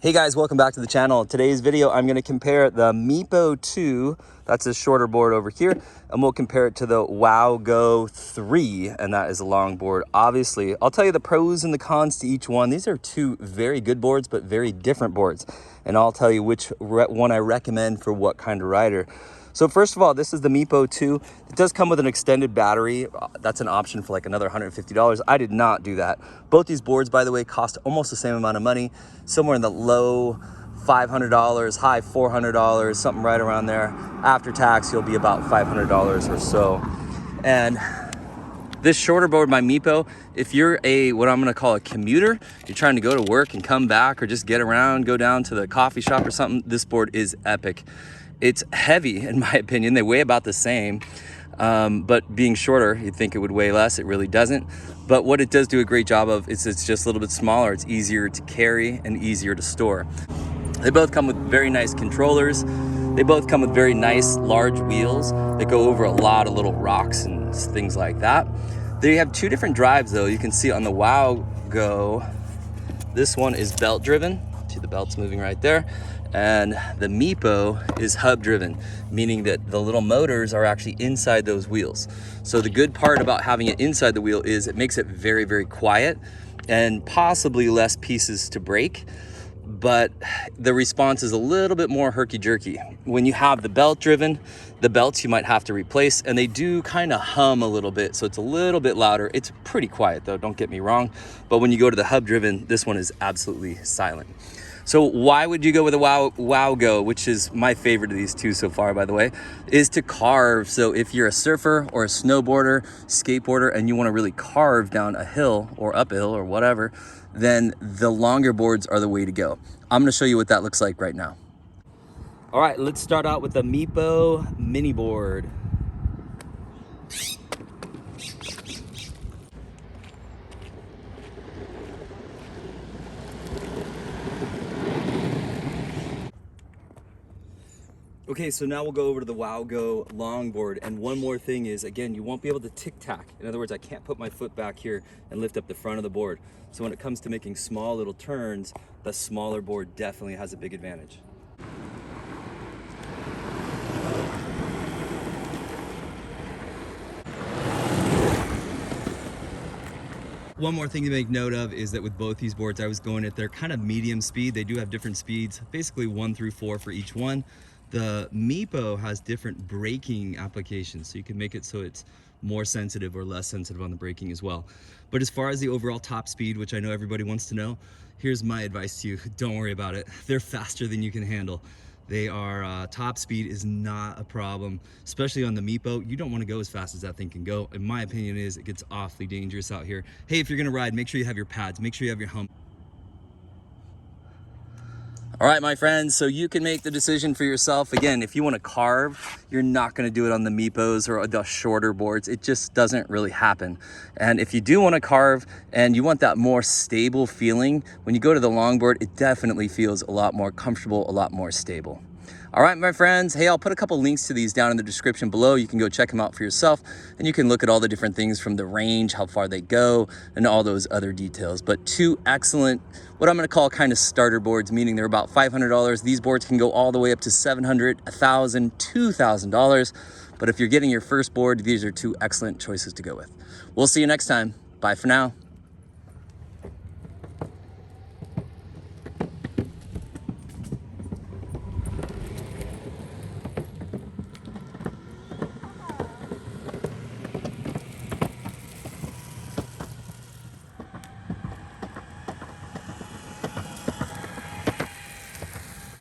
Hey guys, welcome back to the channel. In today's video, I'm going to compare the Meepo 2, that's a shorter board over here, and we'll compare it to the Wowgo 3, and that is a long board. Obviously, I'll tell you the pros and the cons to each one. These are two very good boards, but very different boards, and I'll tell you which one I recommend for what kind of rider. So first of all, this is the Meepo 2. It does come with an extended battery. That's an option for like another $150. I did not do that. Both these boards, by the way, cost almost the same amount of money, somewhere in the low $500, high $400, something right around there. After tax, you'll be about $500 or so. And this shorter board by Meepo, if you're what I'm gonna call a commuter, you're trying to go to work and come back or just get around, go down to the coffee shop or something, this board is epic. It's heavy, in my opinion. They weigh about the same, but being shorter, you'd think it would weigh less. It really doesn't. But what it does do a great job of is it's just a little bit smaller. It's easier to carry and easier to store. They both come with very nice controllers. They both come with very nice large wheels that go over a lot of little rocks and things like that. They have two different drives though. You can see on the Wowgo, this one is belt driven. See the belt's moving right there. And the Meepo is hub driven, meaning that the little motors are actually inside those wheels. So the good part about having it inside the wheel is it makes it very, very quiet and possibly less pieces to break, but the response is a little bit more herky-jerky. When you have the belt driven, the belts you might have to replace, and they do kind of hum a little bit, so it's a little bit louder. It's pretty quiet though, don't get me wrong, but when you go to the hub driven, this one is absolutely silent. So why would you go with a Wowgo, which is my favorite of these two so far, by the way, is to carve. So if you're a surfer or a snowboarder, skateboarder, and you want to really carve down a hill or up a hill or whatever, then the longer boards are the way to go. I'm going to show you what that looks like right now. All right, let's start out with the Meepo mini board. Okay, so now we'll go over to the Wowgo longboard, and one more thing is, again, you won't be able to tic-tac. In other words, I can't put my foot back here and lift up the front of the board. So when it comes to making small little turns, the smaller board definitely has a big advantage. One more thing to make note of is that with both these boards, I was going at their kind of medium speed. They do have different speeds, basically 1 through 4 for each one. The Meepo has different braking applications, so you can make it so it's more sensitive or less sensitive on the braking as well. But as far as the overall top speed, which I know everybody wants to know, here's my advice to you. Don't worry about it. They're faster than you can handle. They are, top speed is not a problem, especially on the Meepo. You don't want to go as fast as that thing can go. In my opinion is it gets awfully dangerous out here. Hey, if you're gonna ride, make sure you have your pads, make sure you have your helmet. All right, my friends, so you can make the decision for yourself. Again, if you want to carve, you're not going to do it on the Meepos or the shorter boards. It just doesn't really happen. And if you do want to carve and you want that more stable feeling, when you go to the longboard, it definitely feels a lot more comfortable, a lot more stable. All right, my friends, hey, I'll put a couple links to these down in the description below. You can go check them out for yourself, and you can look at all the different things from the range, how far they go, and all those other details. But two excellent, what I'm gonna call kind of starter boards, meaning they're about $500. These boards can go all the way up to $700, $1,000, $2,000. But if you're getting your first board, these are two excellent choices to go with. We'll see you next time. Bye for now.